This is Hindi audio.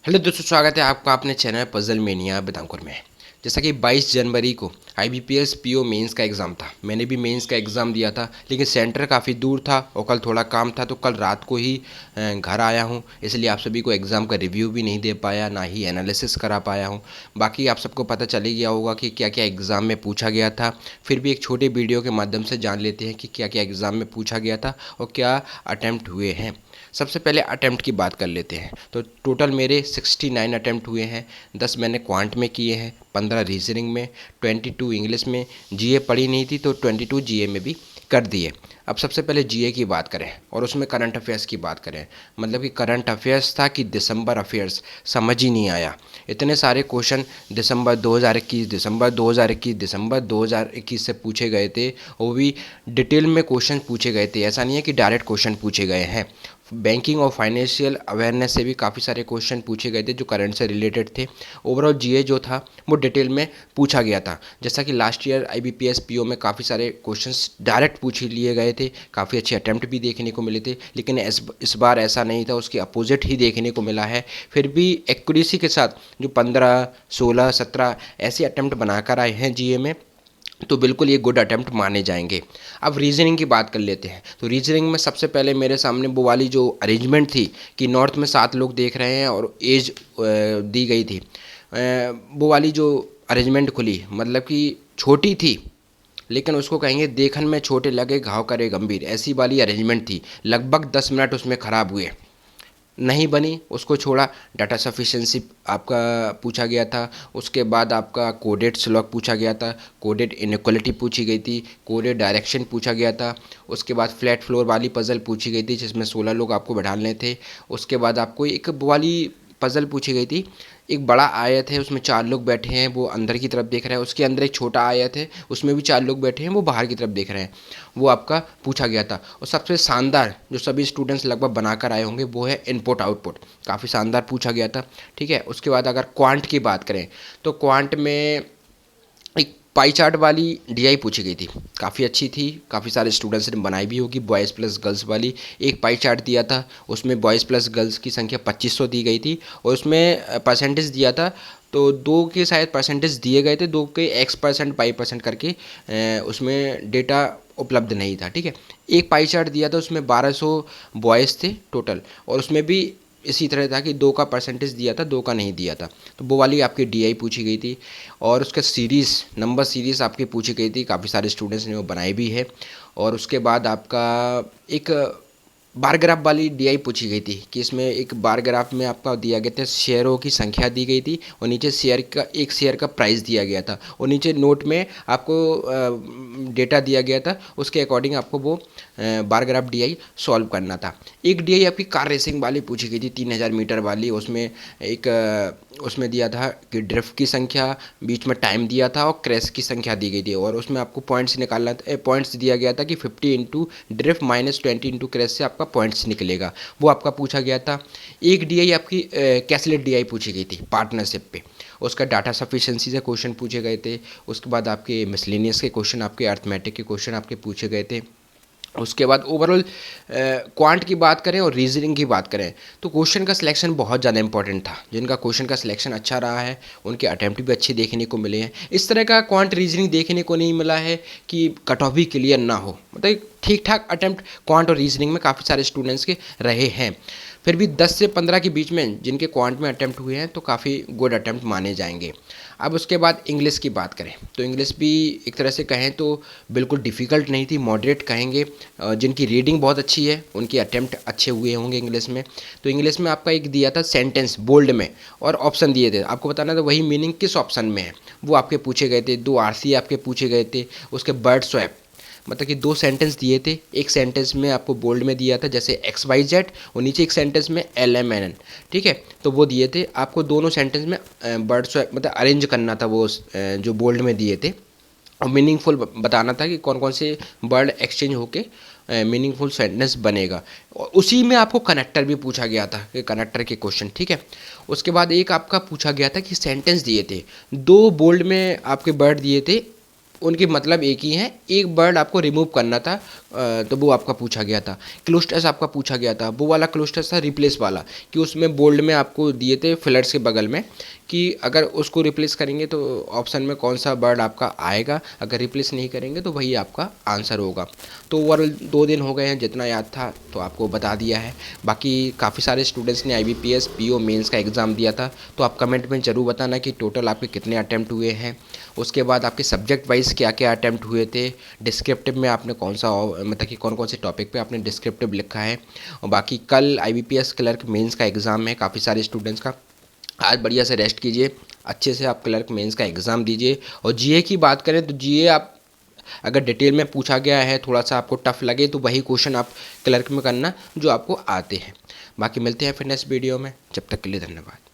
हेलो दोस्तों, स्वागत है आपका अपने चैनल पजल मेनिया बेतांकुर में। जैसा कि 22 जनवरी को आईबीपीएस पीओ मेंस का एग्ज़ाम था। मैंने भी मेंस का एग्ज़ाम दिया था, लेकिन सेंटर काफ़ी दूर था और कल थोड़ा काम था, तो कल रात को ही घर आया हूँ। इसलिए आप सभी को एग्ज़ाम का रिव्यू भी नहीं दे पाया, ना ही एनालिसिस करा पाया हूँ। बाकी आप सबको पता चल ही गया होगा कि क्या क्या एग्ज़ाम में पूछा गया था। फिर भी एक छोटे वीडियो के माध्यम से जान लेते हैं कि क्या क्या एग्ज़ाम में पूछा गया था और क्या अटैम्प्ट हुए हैं। सबसे पहले अटैम्प्ट की बात कर लेते हैं। तो टोटल मेरे 69 अटैम्प्ट हुए हैं। 10 मैंने क्वांट में किए हैं, 15 रीजनिंग में, 22 इंग्लिश में। जीए पढ़ी नहीं थी तो 22 जीए में भी कर दिए। अब सबसे पहले जीए की बात करें और उसमें करंट अफेयर्स की बात करें। मतलब कि करंट अफेयर्स था कि दिसंबर अफेयर्स, समझ ही नहीं आया। इतने सारे क्वेश्चन दिसंबर 2021, दिसंबर 2021, दिसंबर 2021 से पूछे गए थे। वो भी डिटेल में क्वेश्चन पूछे गए थे। ऐसा नहीं है कि डायरेक्ट क्वेश्चन पूछे गए हैं। बैंकिंग और फाइनेंशियल अवेयरनेस से भी काफ़ी सारे क्वेश्चन पूछे गए थे जो करंट से रिलेटेड थे। ओवरऑल जीए जो था वो डिटेल में पूछा गया था। जैसा कि लास्ट ईयर आईबीपीएस पीओ में काफ़ी सारे क्वेश्चंस डायरेक्ट पूछ लिए गए थे, काफ़ी अच्छे अटैम्प्ट भी देखने को मिले थे, लेकिन इस बार ऐसा नहीं था, उसके अपोजिट ही देखने को मिला है। फिर भी एक्यूरेसी के साथ जो 15, 16, 17 ऐसे अटैम्प्ट बनाकर आए हैं जीए में, तो बिल्कुल ये गुड अटैम्प्ट माने जाएंगे। अब रीजनिंग की बात कर लेते हैं। तो रीजनिंग में सबसे पहले मेरे सामने वो वाली जो अरेंजमेंट थी कि नॉर्थ में 7 लोग देख रहे हैं और एज दी गई थी, वो वाली जो अरेंजमेंट खुली, मतलब कि छोटी थी, लेकिन उसको कहेंगे देखन में छोटे लगे घाव करे गंभीर, ऐसी वाली अरेंजमेंट थी। लगभग 10 मिनट उसमें ख़राब हुए, नहीं बनी, उसको छोड़ा। डाटा सफिशिएंसी आपका पूछा गया था। उसके बाद आपका कोडेड स्लॉग पूछा गया था, कोडेड इनइक्वालिटी पूछी गई थी, कोडेड डायरेक्शन पूछा गया था। उसके बाद फ्लैट फ्लोर वाली पज़ल पूछी गई थी जिसमें 16 लोग आपको बैठाने थे। उसके बाद आपको एक वाली पज़ल पूछी गई थी, एक बड़ा आयत है उसमें 4 लोग बैठे हैं, वो अंदर की तरफ देख रहा है। उसके अंदर एक छोटा आयत है, उसमें भी 4 लोग बैठे हैं, वो बाहर की तरफ देख रहे हैं। वो आपका पूछा गया था। और सबसे शानदार जो सभी स्टूडेंट्स लगभग बनाकर आए होंगे वो है इनपुट आउटपुट, काफ़ी शानदार पूछा गया था। ठीक है। उसके बाद अगर क्वांट की बात करें तो क्वांट में एक पाई चार्ट वाली डीआई पूछी गई थी, काफ़ी अच्छी थी, काफ़ी सारे स्टूडेंट्स ने बनाई भी होगी। बॉयज़ प्लस गर्ल्स वाली एक पाई चार्ट दिया था, उसमें बॉयज़ प्लस गर्ल्स की संख्या 2500 दी गई थी और उसमें परसेंटेज दिया था। तो दो के शायद परसेंटेज दिए गए थे, दो के X% Y% करके उसमें डेटा उपलब्ध नहीं था। ठीक है। एक पाई चार्ट दिया था, उसमें 1200 बॉयज़ थे टोटल, और उसमें भी इसी तरह था कि 2 का परसेंटेज दिया था, 2 का नहीं दिया था। तो वो वाली आपकी डीआई पूछी गई थी। और उसका सीरीज़, नंबर सीरीज़ आपकी पूछी गई थी, काफ़ी सारे स्टूडेंट्स ने वो बनाई भी है। और उसके बाद आपका एक बार ग्राफ वाली डीआई पूछी गई थी कि इसमें एक बार ग्राफ में आपका दिया गया था, शेयरों की संख्या दी गई थी और नीचे शेयर का, एक शेयर का प्राइस दिया गया था और नीचे नोट में आपको डेटा दिया गया था। उसके अकॉर्डिंग आपको वो बार ग्राफ डीआई सॉल्व करना था। एक डीआई आपकी कार रेसिंग वाली पूछी गई थी, 3000 मीटर वाली। उसमें एक उसमें दिया था कि ड्रिफ्ट की संख्या, बीच में टाइम दिया था और क्रैश की संख्या दी गई थी, और उसमें आपको पॉइंट्स निकालना था। पॉइंट्स दिया गया था कि 50 into drift minus 20 into crash से आपका पॉइंट्स निकलेगा, वो आपका पूछा गया था। एक डीआई आपकी कैसलेट डीआई पूछी गई थी पार्टनरशिप पे, उसका डाटा सफिशिएंसी से क्वेश्चन पूछे गए थे। उसके बाद आपके मिसलेनियस के क्वेश्चन, आपके अर्थमेटिक के क्वेश्चन आपके पूछे गए थे। उसके बाद ओवरऑल क्वांट की बात करें और रीजनिंग की बात करें तो क्वेश्चन का सिलेक्शन बहुत ज़्यादा इंपॉर्टेंट था। जिनका क्वेश्चन का सिलेक्शन अच्छा रहा है उनके अटैम्प्ट भी अच्छे देखने को मिले हैं। इस तरह का क्वांट रीजनिंग देखने को नहीं मिला है कि कट ऑफ भी क्लियर ना हो, मतलब ठीक ठाक अटैम्प्ट क्वांट और रीजनिंग में काफ़ी सारे स्टूडेंट्स के रहे हैं। फिर भी 10 से 15 के बीच में जिनके क्वांट में अटैम्प्ट हुए हैं तो काफ़ी गुड अटैम्प्ट माने जाएंगे। अब उसके बाद इंग्लिश की बात करें तो इंग्लिश भी एक तरह से कहें तो बिल्कुल डिफ़िकल्ट नहीं थी, मॉडरेट कहेंगे। जिनकी रीडिंग बहुत अच्छी है उनके अटैम्प्ट अच्छे हुए होंगे इंग्लिश में। तो इंग्लिश में आपका एक दिया था सेंटेंस बोल्ड में और ऑप्शन दिए थे, आपको बताना था वही मीनिंग किस ऑप्शन में है, वो आपके पूछे गए थे। 2 आरसी आपके पूछे गए थे। उसके बर्ड स्वैप, मतलब कि 2 सेंटेंस दिए थे। एक सेंटेंस में आपको बोल्ड में दिया था जैसे XYZ, और नीचे एक सेंटेंस में LMNN। ठीक है। तो वो दिए थे आपको दोनों सेंटेंस में बर्ड स्वैप मतलब अरेंज करना था वो जो बोल्ड में दिए थे, और मीनिंगफुल बताना था कि कौन कौन से वर्ड एक्सचेंज होके मीनिंगफुल सेंटेंस बनेगा। और उसी में आपको कनेक्टर भी पूछा गया था कि कनेक्टर के क्वेश्चन। ठीक है। उसके बाद एक आपका पूछा गया था कि सेंटेंस दिए थे, 2 बोल्ड में आपके वर्ड दिए थे उनकी मतलब एक ही है, एक वर्ड आपको रिमूव करना था, तो वो आपका पूछा गया था। क्लस्टर्स आपका पूछा गया था, वो वाला क्लस्टर्स था रिप्लेस वाला, कि उसमें बोल्ड में आपको दिए थे फिलर्स के बगल में कि अगर उसको रिप्लेस करेंगे तो ऑप्शन में कौन सा वर्ड आपका आएगा, अगर रिप्लेस नहीं करेंगे तो वही आपका आंसर होगा। तो ओवरऑल 2 दिन हो गए हैं, जितना याद था तो आपको बता दिया है। बाकी काफ़ी सारे स्टूडेंट्स ने IBPS PO मेंस का एग्ज़ाम दिया था, तो आप कमेंट में ज़रूर बताना कि टोटल आपके कितने अटैम्प्ट हुए हैं, उसके बाद आपके सब्जेक्ट वाइज क्या क्या अटैम्प्ट हुए थे, डिस्क्रिप्टिव में आपने कौन सा मतलब कि कौन कौन से टॉपिक पे आपने डिस्क्रिप्टिव लिखा है। और बाकी कल IBPS क्लर्क मेंस का एग्ज़ाम है काफ़ी सारे स्टूडेंट्स का, आज बढ़िया से रेस्ट कीजिए, अच्छे से आप क्लर्क मेंस का एग्ज़ाम दीजिए। और जीए की बात करें तो जीए आप अगर डिटेल में पूछा गया है, थोड़ा सा आपको टफ लगे तो वही क्वेश्चन आप क्लर्क में करना जो आपको आते हैं। बाकी मिलते हैं फिर नेक्स्ट वीडियो में, जब तक के लिए धन्यवाद।